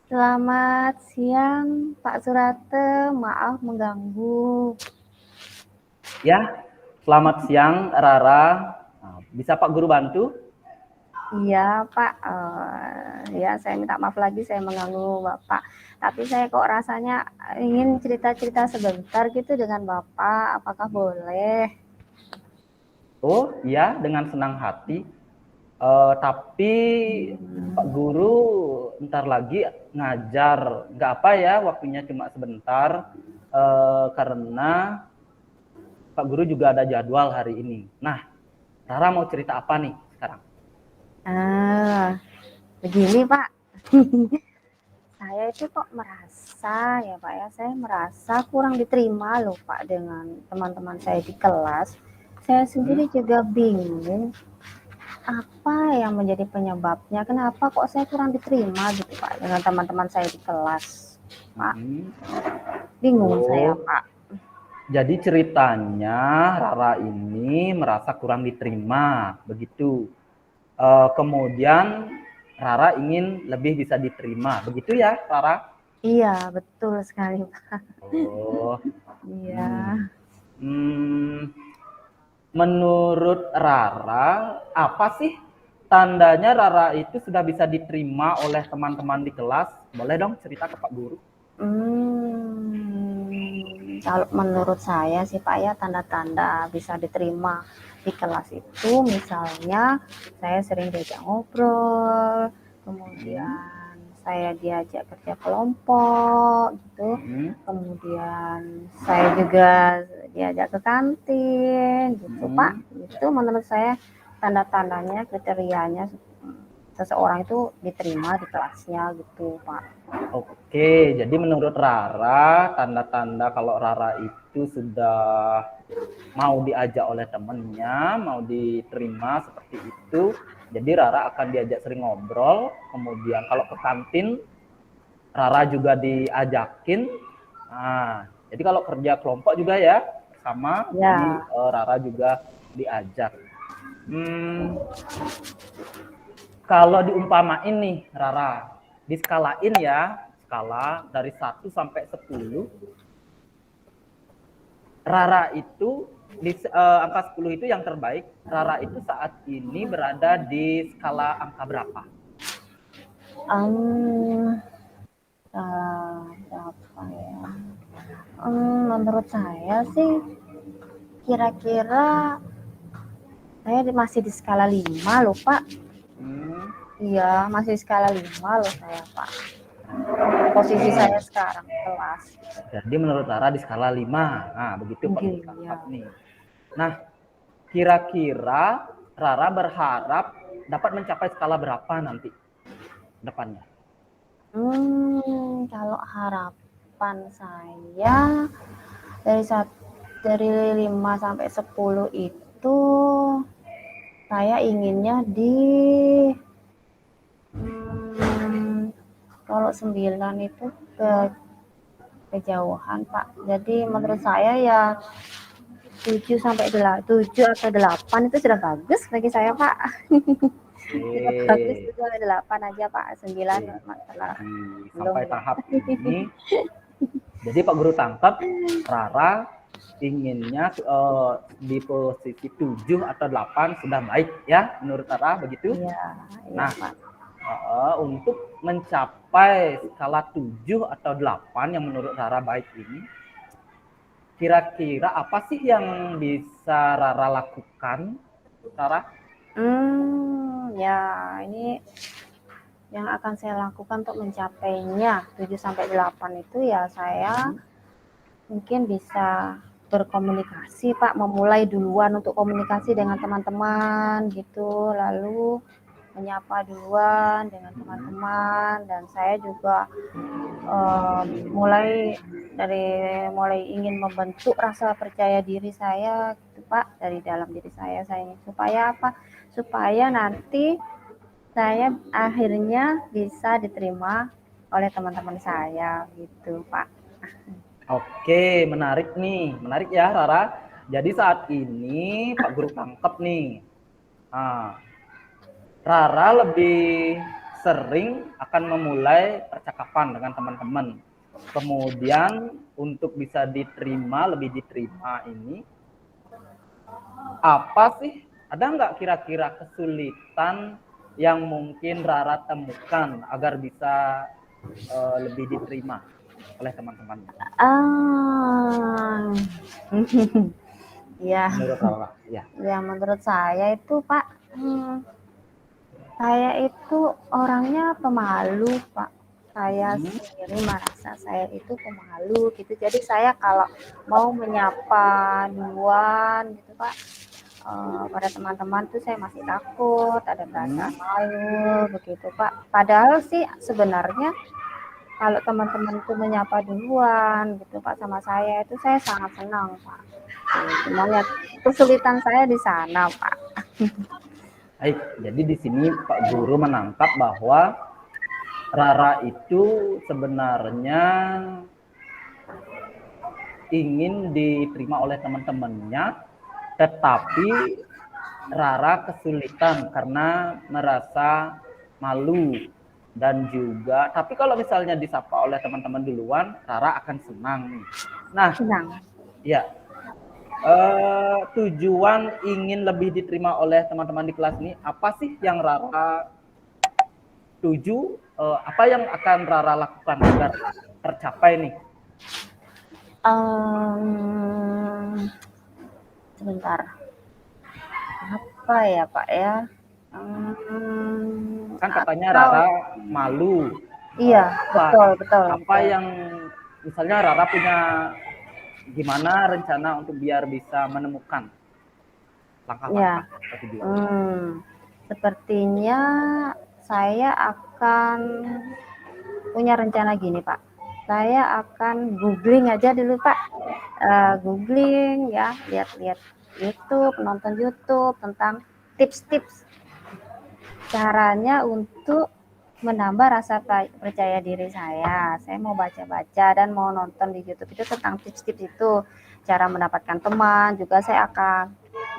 Selamat siang, Pak Surate. Maaf mengganggu. Ya, selamat siang Rara. Bisa Pak Guru bantu? Iya, Pak. Ya, saya minta maaf lagi saya mengganggu Bapak. Tapi saya kok rasanya ingin cerita-cerita sebentar gitu dengan Bapak. Apakah boleh? Oh iya, dengan senang hati. Tapi Pak Guru ntar lagi ngajar. Nggak apa ya, waktunya cuma sebentar. Karena Pak Guru juga ada jadwal hari ini. Nah, Rara mau cerita apa nih sekarang? Begini, Pak. Saya itu kok merasa ya, Pak ya, saya merasa kurang diterima loh, Pak, dengan teman-teman saya di kelas. Saya sendiri juga bingung apa yang menjadi penyebabnya? Kenapa kok saya kurang diterima gitu Pak dengan teman-teman saya di kelas, Pak? Bingung saya, Oh, Pak. jadi ceritanya Rara ini merasa kurang diterima, begitu. Kemudian Rara ingin lebih bisa diterima, begitu ya, Rara? Iya, betul sekali, Pak. Oh, Iya. hmm. Hmm, menurut Rara, apa sih tandanya Rara itu sudah bisa diterima oleh teman-teman di kelas? Boleh dong cerita ke Pak Guru? Kalau menurut saya sih Pak ya, tanda-tanda bisa diterima di kelas itu misalnya saya sering diajak ngobrol, Hmm. kemudian saya diajak kerja kelompok gitu, Hmm. kemudian saya juga diajak ke kantin gitu Pak. Hmm. Itu menurut saya tanda-tandanya, kriterianya seseorang itu diterima di kelasnya gitu Pak. Oke, jadi menurut Rara, tanda-tanda kalau Rara itu sudah mau diajak oleh temennya, mau diterima seperti itu, jadi Rara akan diajak sering ngobrol, kemudian kalau ke kantin, Rara juga diajakin, nah, jadi kalau kerja kelompok juga ya, sama, jadi Ya. Rara juga diajak. Hmm, Kalau diumpamain nih, Rara, diskalain ya, skala dari 1 sampai 10, Rara itu di angka 10 itu yang terbaik. Rara itu saat ini berada di skala angka berapa? Um, Berapa ya? Menurut saya sih kira-kira saya masih di skala 5 loh Pak. Hmm, Iya, masih skala 5 loh saya Pak. Posisi Oke. saya sekarang kelas. Jadi menurut Rara di skala 5. Nah, begitu Pak Guru Iya. tangkap nih. Nah, kira-kira Rara berharap dapat mencapai skala berapa nanti depannya? Kalau harapan saya dari dari 5 sampai 10 itu saya inginnya di hmm, kalau 9 itu ke kejauhan Pak. Jadi menurut Hmm. saya ya 7 sampai 7 atau 8 itu sudah bagus bagi saya Pak. Sudah bagus Oke. 7 sampai 8 aja Pak. 9 Oke. masalah belum Sampai ya. tahap ini, jadi Pak Guru tangkap Rara inginnya di posisi 7 atau 8 sudah baik ya menurut Rara begitu. Iya, iya Nah, Pak. untuk mencapai skala 7 atau 8 yang menurut Rara baik ini, kira-kira apa sih yang bisa Rara lakukan, Rara? Ya ini yang akan saya lakukan untuk mencapainya 7 sampai 8 itu ya saya Hmm. mungkin bisa berkomunikasi Pak, memulai duluan untuk komunikasi dengan teman-teman gitu, lalu menyapa duluan dengan Hmm. teman-teman dan saya juga mulai mulai ingin membentuk rasa percaya diri saya gitu Pak dari dalam diri saya supaya apa? Supaya nanti saya akhirnya bisa diterima oleh teman-teman saya gitu Pak. Oke, menarik nih, menarik ya Rara. Jadi saat ini Pak Guru tangkap nih. Nah, Rara lebih sering akan memulai percakapan dengan teman-teman. Kemudian untuk bisa diterima, lebih diterima ini, apa sih? Ada nggak kira-kira kesulitan yang mungkin Rara temukan agar bisa lebih diterima oleh teman-teman? Ah, ya, Menurut Rara, ya. ya menurut saya itu Pak, saya itu orangnya pemalu Pak. Saya sendiri merasa saya itu pemalu gitu. Jadi saya kalau mau menyapa duluan gitu Pak, pada teman-teman tuh saya masih takut, ada perasaan malu begitu Pak. Padahal sih sebenarnya kalau teman-teman tuh menyapa duluan gitu Pak sama saya itu saya sangat senang Pak. Cuman ya kesulitan saya di sana Pak. Baik, jadi di sini Pak Guru menangkap bahwa Rara itu sebenarnya ingin diterima oleh teman-temannya, tetapi Rara kesulitan karena merasa malu dan juga, tapi kalau misalnya disapa oleh teman-teman duluan, Rara akan senang nih. Nah, Senang. ya, tujuan ingin lebih diterima oleh teman-teman di kelas ini, apa sih yang Rara tuju? Apa yang akan Rara lakukan agar tercapai nih? Sebentar. Apa ya Pak ya? Kan katanya Atau Rara malu. iya, betul betul Apa betul. yang misalnya Rara punya gimana rencana untuk biar bisa menemukan langkah-langkah Ya, atau tujuan? sepertinya saya akan punya rencana gini Pak. Saya akan googling aja dulu Pak. Googling ya, lihat-lihat YouTube, nonton YouTube tentang tips-tips caranya untuk menambah rasa percaya diri saya. Saya mau baca-baca dan mau nonton di YouTube itu tentang tips-tips itu, cara mendapatkan teman. Juga saya akan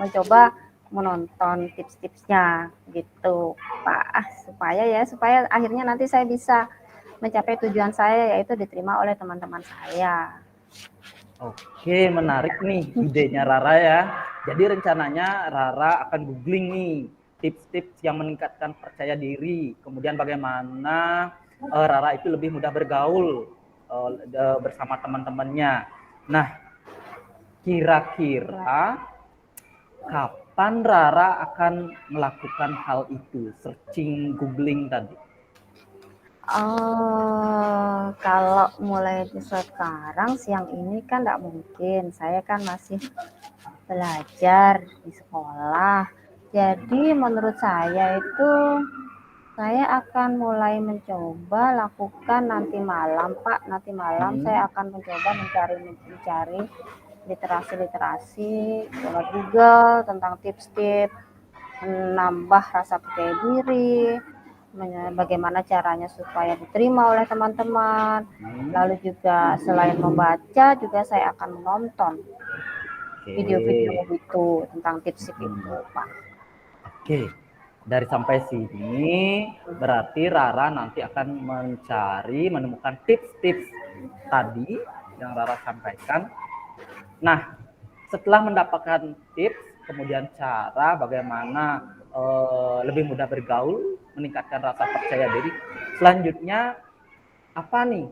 mencoba menonton tips-tipsnya gitu, Pak. Supaya akhirnya nanti saya bisa mencapai tujuan saya, yaitu diterima oleh teman-teman saya. Oke, menarik nih idenya Rara ya. Jadi rencananya Rara akan googling nih tips-tips yang meningkatkan percaya diri. Kemudian bagaimana Rara itu lebih mudah bergaul bersama teman-temannya. Nah, kira-kira kapan Rara akan melakukan hal itu? Searching, googling tadi. Kalau mulai sekarang siang ini kan nggak mungkin. Saya kan masih belajar di sekolah. Jadi menurut saya itu saya akan mulai mencoba lakukan nanti malam, Pak. Nanti malam saya akan mencoba mencari literasi lewat Google tentang tips-tips menambah rasa percaya diri, bagaimana caranya supaya diterima oleh teman-teman. Lalu juga selain membaca juga saya akan menonton video-video itu tentang tips itu, Pak. Oke, dari sampai sini berarti Rara nanti akan menemukan tips-tips tadi yang Rara sampaikan. Nah, setelah mendapatkan tips, kemudian cara bagaimana lebih mudah bergaul, meningkatkan rasa percaya diri. Selanjutnya apa nih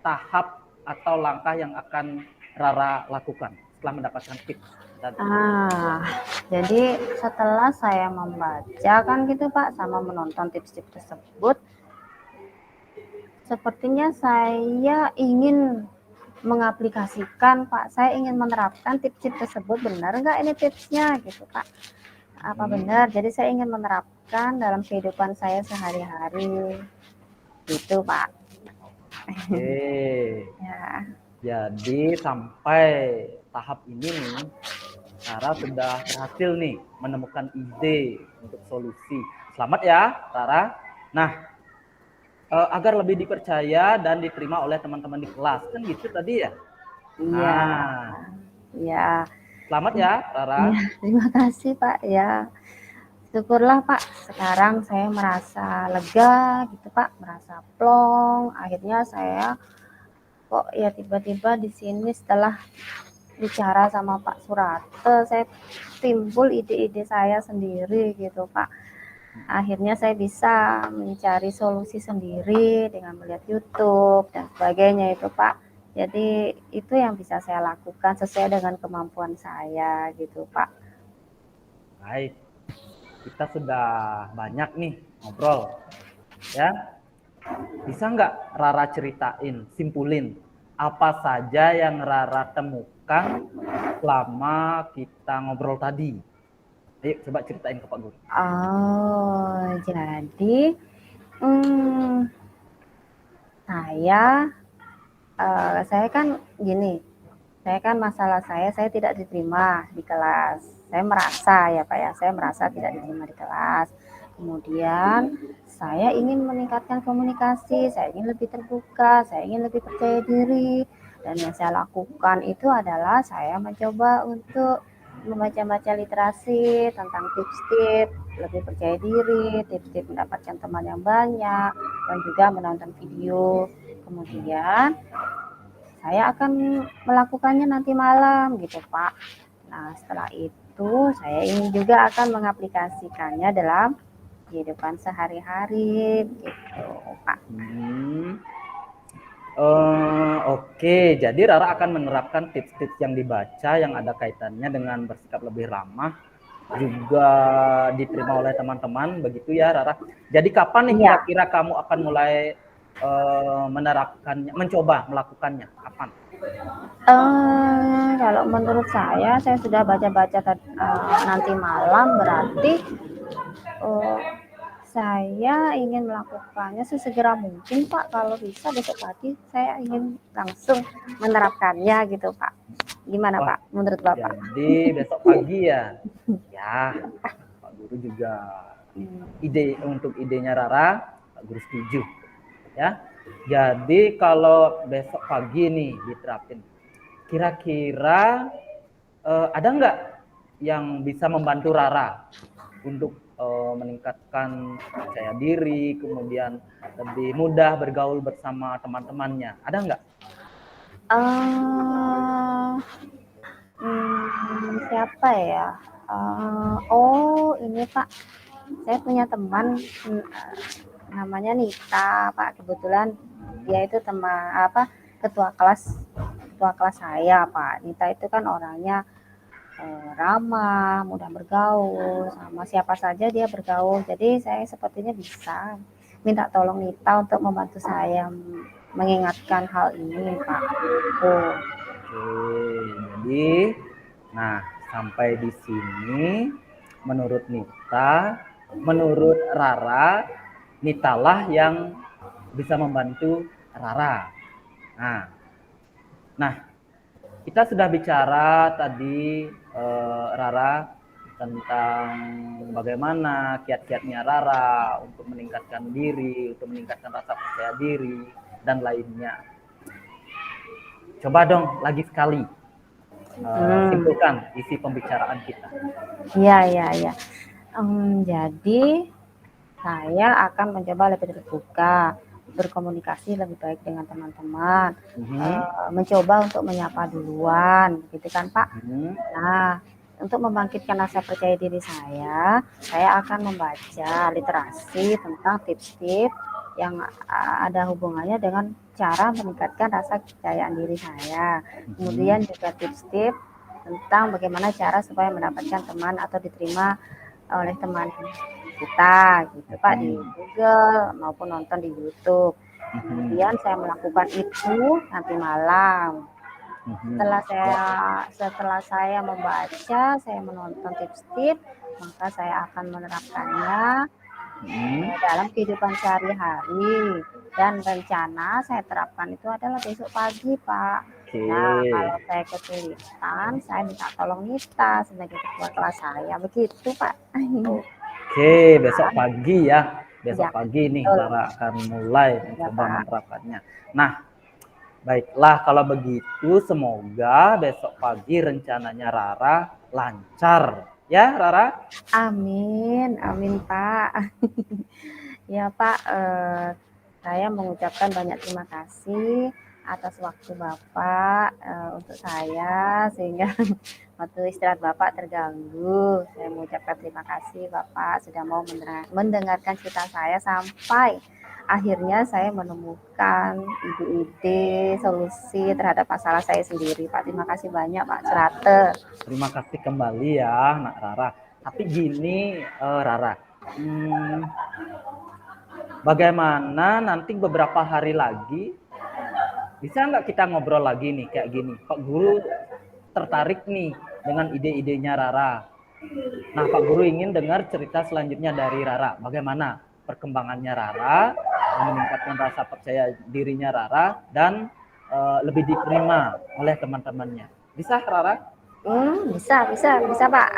tahap atau langkah yang akan Rara lakukan setelah mendapatkan tips? Jadi setelah saya membaca kan gitu Pak, sama menonton tips-tips tersebut, sepertinya saya ingin mengaplikasikan Pak, saya ingin menerapkan tips-tips tersebut. Benar nggak ini tipsnya gitu Pak? Apa benar? Jadi saya ingin menerapkan dalam kehidupan saya sehari-hari gitu Pak. Oke. Ya. Jadi sampai tahap ini nih, Rara sudah berhasil nih menemukan ide untuk solusi. Selamat ya, Rara. Nah, agar lebih dipercaya dan diterima oleh teman-teman di kelas, kan gitu tadi ya? Iya. Ya. Selamat ya, Rara. Ya, terima kasih Pak ya. syukurlah Pak, sekarang saya merasa lega gitu Pak, merasa plong. Akhirnya saya kok ya tiba-tiba di sini setelah bicara sama Pak Surate, saya timbul ide-ide saya sendiri gitu Pak. Akhirnya saya bisa mencari solusi sendiri dengan melihat YouTube dan sebagainya itu Pak. Jadi itu yang bisa saya lakukan sesuai dengan kemampuan saya gitu Pak. Baik, kita sudah banyak nih ngobrol, ya. Bisa nggak Rara ceritain, simpulin apa saja yang Rara temukan selama kita ngobrol tadi? Ayo coba ceritain ke Pak Guru. Oh, jadi hmm, saya kan gini, saya kan masalah saya tidak diterima di kelas. Saya merasa ya Pak ya, saya merasa tidak diterima di kelas. Kemudian saya ingin meningkatkan komunikasi, saya ingin lebih terbuka, saya ingin lebih percaya diri. Dan yang saya lakukan itu adalah saya mencoba untuk membaca-baca literasi tentang tips-tips lebih percaya diri, tips-tips mendapatkan teman yang banyak, dan juga menonton video. Kemudian saya akan melakukannya nanti malam gitu Pak. Nah setelah itu saya ingin juga akan mengaplikasikannya dalam kehidupan sehari-hari gitu Pak. Oke, jadi Rara akan menerapkan tips-tips yang dibaca yang ada kaitannya dengan bersikap lebih ramah, juga diterima oleh teman-teman, begitu ya Rara. Jadi kapan nih Iya. kira-kira kamu akan mulai menerapkannya, mencoba melakukannya? Kapan? Kalau menurut saya sudah baca-baca nanti malam berarti uh, saya ingin melakukannya sesegera mungkin Pak. Kalau bisa besok pagi saya ingin langsung menerapkannya gitu Pak. Gimana Wah, Pak menurut Bapak? jadi besok pagi ya. Ya, Pak Guru juga untuk idenya Rara, Pak Guru setuju. Ya. Jadi kalau besok pagi nih diterapin, kira-kira ada nggak yang bisa membantu Rara untuk meningkatkan percaya diri, kemudian lebih mudah bergaul bersama teman-temannya? Ada nggak? Uh, Siapa ya? Ini Pak, saya punya teman namanya Nita Pak. Kebetulan dia itu ketua kelas saya Pak. Nita itu kan orangnya ramah, mudah bergaul, sama siapa saja dia bergaul. Jadi saya sepertinya bisa minta tolong Nita untuk membantu saya mengingatkan hal ini Pak. Tuh. Oke, jadi sampai di sini menurut Nita, menurut Rara, Nitalah yang bisa membantu Rara. Nah, kita sudah bicara tadi Rara tentang bagaimana kiat-kiatnya Rara untuk meningkatkan diri, untuk meningkatkan rasa percaya diri dan lainnya. Coba dong lagi sekali simpulkan isi pembicaraan kita. Iya. Jadi saya akan mencoba lebih terbuka, berkomunikasi lebih baik dengan teman-teman, mencoba untuk menyapa duluan, gitu kan Pak. Nah, untuk membangkitkan rasa percaya diri saya akan membaca literasi tentang tips-tips yang ada hubungannya dengan cara meningkatkan rasa kepercayaan diri saya. Kemudian juga tips-tips tentang bagaimana cara supaya mendapatkan teman atau diterima oleh teman kita gitu Pak, di Google maupun nonton di YouTube. Kemudian saya melakukan itu nanti malam. Setelah saya membaca, saya menonton tips-tips, maka saya akan menerapkannya dalam kehidupan sehari-hari. Dan rencana saya terapkan itu adalah besok pagi Pak. Nah, kalau saya kesulitan, saya minta tolong Nita sebagai ketua kelas saya, begitu Pak. Oke, besok pagi ya. Besok Ya, pagi nih betul. Rara akan mulai mencoba menerapkannya. Nah, baiklah kalau begitu semoga besok pagi rencananya Rara lancar Ya, Rara? Amin, amin Pak. Ya Pak, saya mengucapkan banyak terima kasih atas waktu Bapak untuk saya, sehingga waktu istirahat Bapak terganggu. Saya mengucapkan terima kasih Bapak sudah mau mendengarkan cerita saya sampai akhirnya saya menemukan ide-ide solusi terhadap masalah saya sendiri. Pak, terima kasih banyak Pak Surate. Terima kasih kembali ya, Nak Rara. Tapi gini, Rara, bagaimana nanti beberapa hari lagi, bisa nggak kita ngobrol lagi nih, kayak gini. Pak Guru tertarik nih dengan ide-idenya Rara. Nah, Pak Guru ingin dengar cerita selanjutnya dari Rara. Bagaimana perkembangannya Rara, meningkatkan rasa percaya dirinya Rara, dan lebih diterima oleh teman-temannya. Bisa, Rara? Bisa Pak.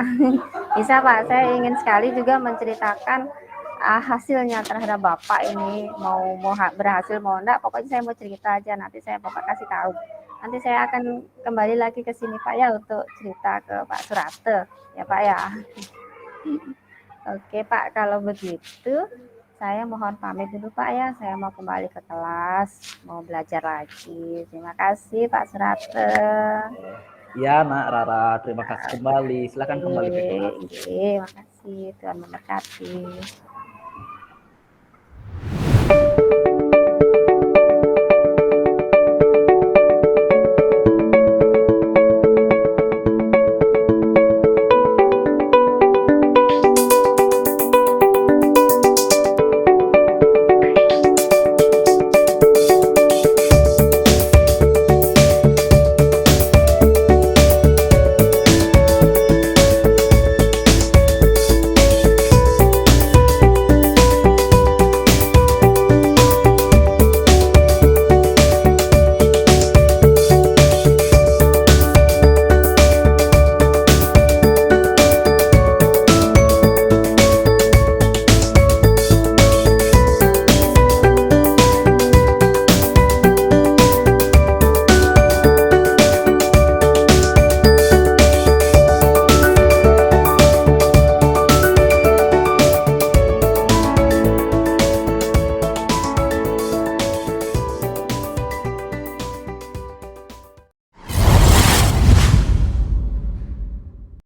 Bisa Pak. Saya ingin sekali juga menceritakan hasilnya terhadap Bapak ini, mau berhasil mau enggak, pokoknya saya mau cerita aja, nanti saya Bapak kasih tahu. Nanti saya akan kembali lagi ke sini Pak ya untuk cerita ke Pak Surate ya Pak ya. Oke Pak, kalau begitu saya mohon pamit dulu Pak ya, saya mau kembali ke kelas, mau belajar lagi. Terima kasih Pak Surate. Ya, Nak Rara, terima kasih kembali. Silakan kembali ke kelas. Oke, makasih. Tuhan memberkati.